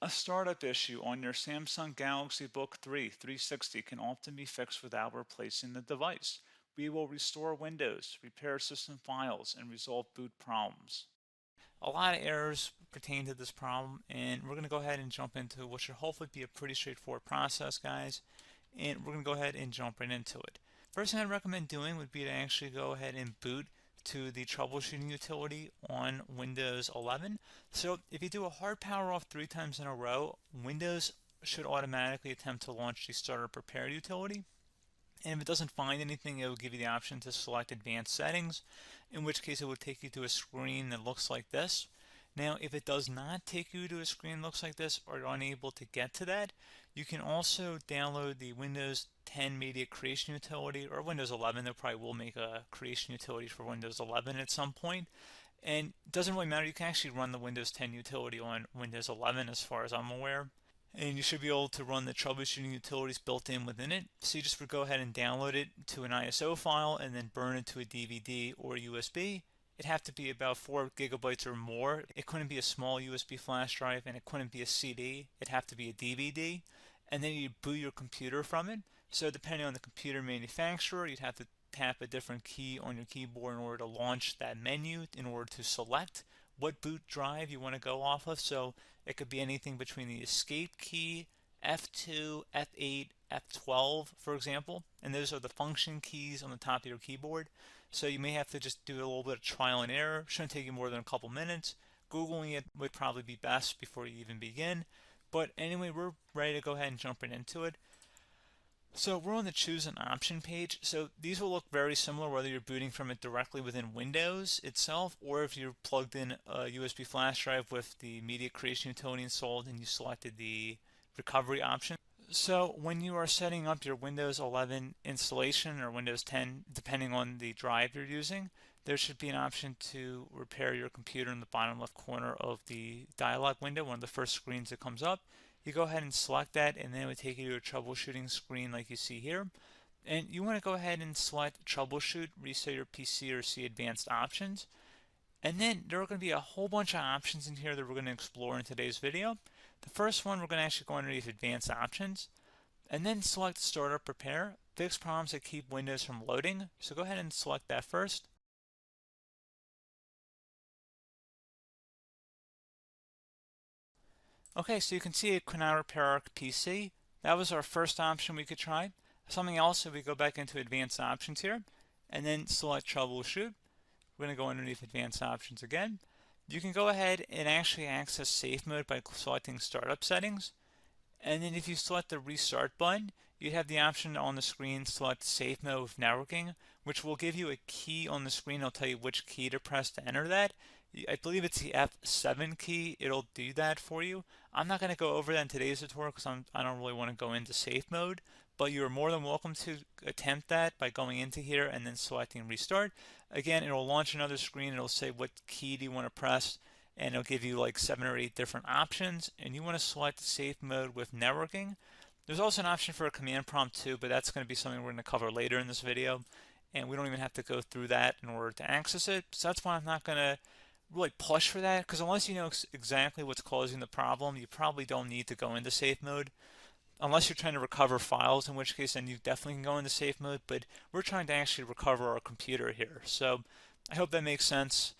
A startup issue on your Samsung Galaxy Book3 360 can often be fixed without replacing the device. We will restore Windows, repair system files, and resolve boot problems. A lot of errors pertain to this problem, and we're going to go ahead and jump into what should hopefully be a pretty straightforward process, guys. And we're going to go ahead and jump right into it. First thing I'd recommend doing would be to actually go ahead and boot to the troubleshooting utility on Windows 11. So if you do a hard power off 3 times in a row, Windows should automatically attempt to launch the startup prepared utility. And if it doesn't find anything, it will give you the option to select advanced settings, in which case it would take you to a screen that looks like this. Now, if it does not take you to a screen that looks like this, or you're unable to get to that, you can also download the Windows 10 Media Creation Utility, or Windows 11. They probably will make a creation utility for Windows 11 at some point. And it doesn't really matter, you can actually run the Windows 10 utility on Windows 11 as far as I'm aware. And you should be able to run the troubleshooting utilities built in within it. So you just would go ahead and download it to an ISO file and then burn it to a DVD or USB. It'd have to be about 4 gigabytes or more. It couldn't be a small USB flash drive, and it couldn't be a CD. It'd have to be a DVD. And then you'd boot your computer from it. So depending on the computer manufacturer, you'd have to tap a different key on your keyboard in order to launch that menu, in order to select what boot drive you want to go off of. So it could be anything between the escape key, F2, F8, F12, for example, and those are the function keys on the top of your keyboard. So you may have to just do a little bit of trial and error. Shouldn't take you more than a couple minutes. Googling it would probably be best before you even begin. But anyway, we're ready to go ahead and jump right into it. So we're on the choose an option page. So these will look very similar whether you're booting from it directly within Windows itself, or if you're plugged in a USB flash drive with the media creation utility installed and you selected the recovery option. So when you are setting up your Windows 11 installation or Windows 10, depending on the drive you're using, there should be an option to repair your computer in the bottom left corner of the dialog window, one of the first screens that comes up. You go ahead and select that, and then it would take you to a troubleshooting screen like you see here. And you want to go ahead and select troubleshoot, reset your PC, or see advanced options. And then there are going to be a whole bunch of options in here that we're going to explore in today's video. The first one, we're going to actually go underneath advanced options, and then select startup repair, fix problems that keep Windows from loading. So go ahead and select that first. Okay, so you can see it could not repair our PC. That was our first option we could try. Something else, if we go back into advanced options here, and then select troubleshoot, we're going to go underneath advanced options again. You can go ahead and actually access safe mode by selecting startup settings. And then if you select the restart button, you have the option on the screen, select safe mode with networking, which will give you a key on the screen. It'll tell you which key to press to enter that. I believe it's the F7 key. It'll do that for you. I'm not going to go over that in today's tutorial because I don't really want to go into safe mode, but you're more than welcome to attempt that by going into here and then selecting restart. Again, it'll launch another screen. It'll say what key do you want to press, and it'll give you like 7 or 8 different options, and you want to select safe mode with networking. There's also an option for a command prompt too, but that's going to be something we're going to cover later in this video, and we don't even have to go through that in order to access it. So that's why I'm not going to really push for that, because unless you know exactly what's causing the problem, you probably don't need to go into safe mode. Unless you're trying to recover files, in which case then you definitely can go into safe mode, but we're trying to actually recover our computer here. So I hope that makes sense.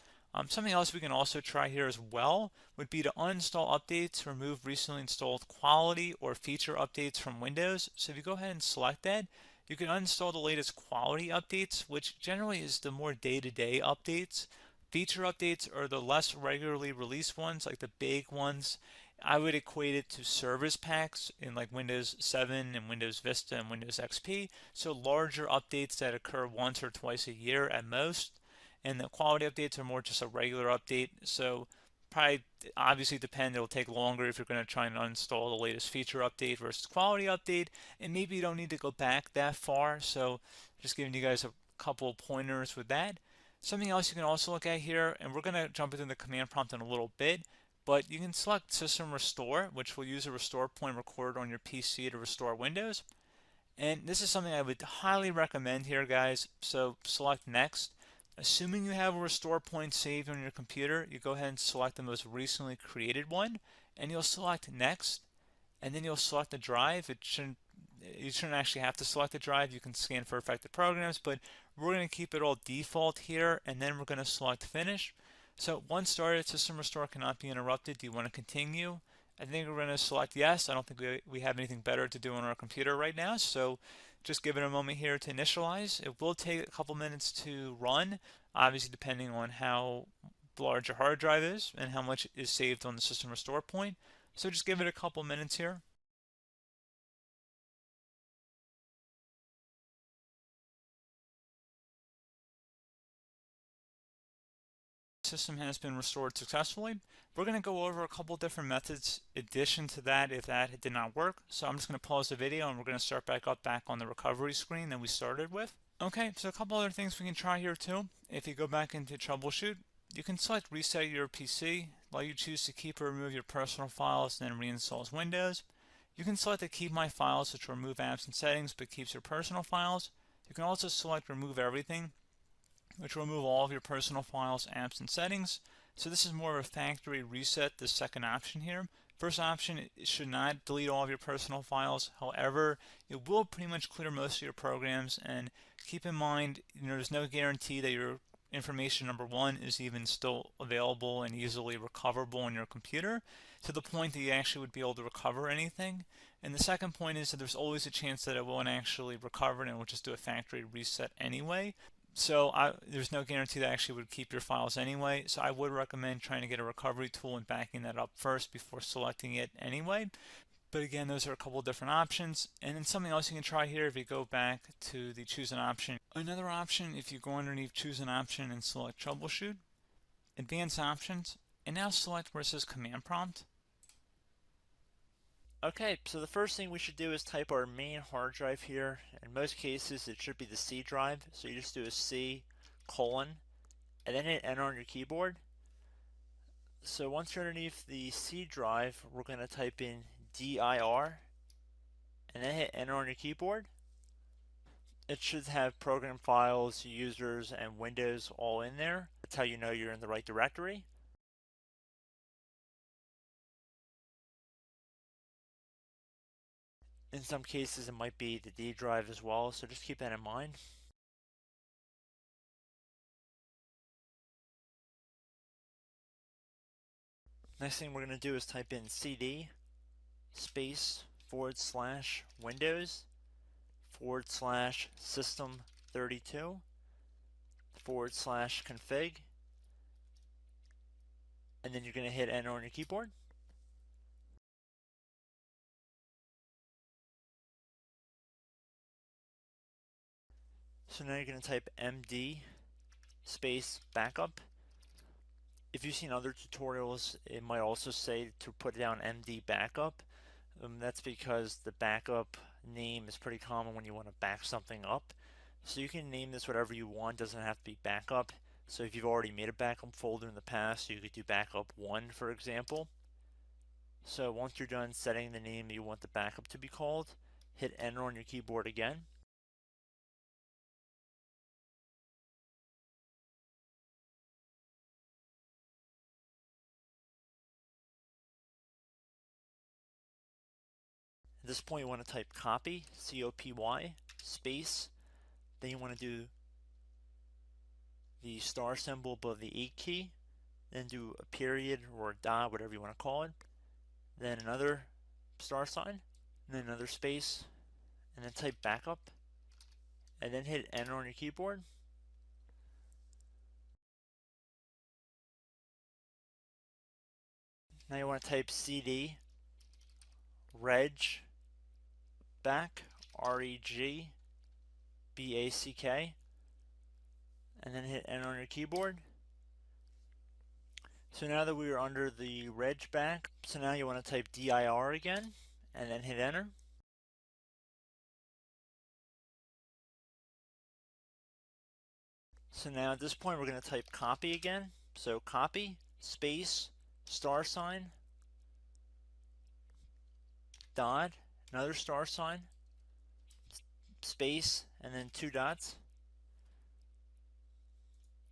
Something else we can also try here as well would be to uninstall updates, remove recently installed quality or feature updates from Windows. So if you go ahead and select that, you can uninstall the latest quality updates, which generally is the more day-to-day updates. Feature updates are the less regularly released ones, like the big ones. I would equate it to service packs in like Windows 7 and Windows Vista and Windows XP. So larger updates that occur once or twice a year at most. And the quality updates are more just a regular update. So probably obviously depend, it'll take longer if you're going to try and uninstall the latest feature update versus quality update. And maybe you don't need to go back that far. So just giving you guys a couple of pointers with that. Something else you can also look at here, and we're going to jump into the command prompt in a little bit, but you can select System Restore, which will use a restore point recorded on your PC to restore Windows. And this is something I would highly recommend here, guys. So select Next. Assuming you have a restore point saved on your computer, you go ahead and select the most recently created one, and you'll select next, and then you'll select the drive. You shouldn't actually have to select the drive. You can scan for affected programs, but we're going to keep it all default here, and then we're going to select finish. So once started, system restore cannot be interrupted. Do you want to continue? I think we're going to select yes. I don't think we have anything better to do on our computer right now, so just give it a moment here to initialize. It will take a couple minutes to run, obviously depending on how large your hard drive is and how much is saved on the system restore point. So just give it a couple minutes here. System has been restored successfully. We're going to go over a couple different methods in addition to that if that did not work. So I'm just going to pause the video and we're going to start back on the recovery screen that we started with. Okay, so a couple other things we can try here too. If you go back into Troubleshoot, you can select Reset Your PC, while you choose to keep or remove your personal files and then reinstalls Windows. You can select to keep my files, which will remove apps and settings but keeps your personal files. You can also select Remove Everything, which will remove all of your personal files, apps, and settings. So this is more of a factory reset, the second option here. First option, it should not delete all of your personal files. However, it will pretty much clear most of your programs, and keep in mind, there's no guarantee that your information, number one, is even still available and easily recoverable on your computer to the point that you actually would be able to recover anything. And the second point is that there's always a chance that it won't actually recover and it will just do a factory reset anyway. So there's no guarantee that actually would keep your files anyway. So I would recommend trying to get a recovery tool and backing that up first before selecting it anyway. But again, those are a couple different options. And then something else you can try here, if you go back to the choose an option. Another option, if you go underneath choose an option and select troubleshoot, advanced options, and now select where it says command prompt. Okay, so the first thing we should do is type our main hard drive here. In most cases, it should be the C drive. So you just do a C colon and then hit enter on your keyboard. So once you're underneath the C drive, we're going to type in dir and then hit enter on your keyboard. It should have program files, users, and Windows all in there. That's how you know you're in the right directory. In some cases, it might be the D drive as well, so just keep that in mind. Next thing we're going to do is type in cd space / Windows / system 32 / config, and then you're going to hit enter on your keyboard. So now you're going to type md space backup. If you've seen other tutorials, it might also say to put down md backup. That's because the backup name is pretty common when you want to back something up. So you can name this whatever you want, doesn't have to be backup. So if you've already made a backup folder in the past, you could do backup 1, for example. So once you're done setting the name you want the backup to be called, hit enter on your keyboard again. At this point you want to type copy, C-O-P-Y, space, then you want to do the star symbol above the 8 key, then do a period or a dot, whatever you want to call it, then another star sign, and then another space, and then type backup, and then hit enter on your keyboard. Now you want to type cd reg back, R-E-G-B-A-C-K, and then hit enter on your keyboard. So now that we are under the reg back, so now you want to type dir again, and then hit enter. So now at this point we're going to type copy again. So copy, space, star sign, dot, another star sign, space, and then 2 dots.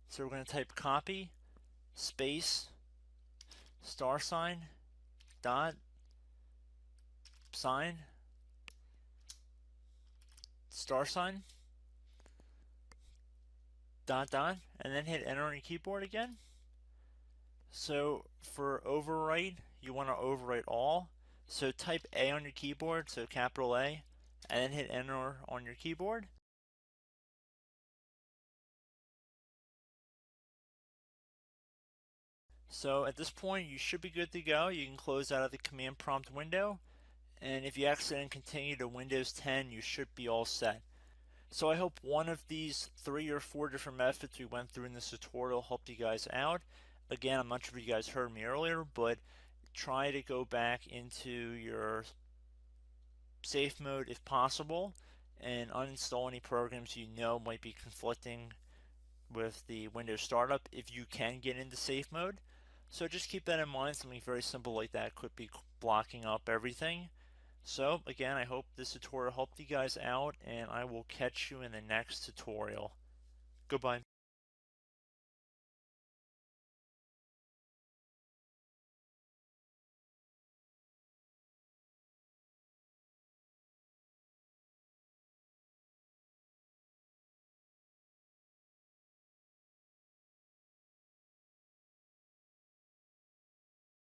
So we're going to type copy, space, star sign, dot sign star sign dot dot, and then hit enter on your keyboard again. So for overwrite, you want to overwrite all. So type A on your keyboard, so capital A, and then hit enter on your keyboard. So at this point, you should be good to go. You can close out of the command prompt window, and if you accidentally continue to Windows 10, you should be all set. So I hope one of these 3 or 4 different methods we went through in this tutorial helped you guys out. Again, I'm not sure if you guys heard me earlier, but try to go back into your safe mode if possible and uninstall any programs you know might be conflicting with the Windows startup if you can get into safe mode. So just keep that in mind. Something very simple like that could be blocking up everything. So again, I hope this tutorial helped you guys out, and I will catch you in the next tutorial. Goodbye.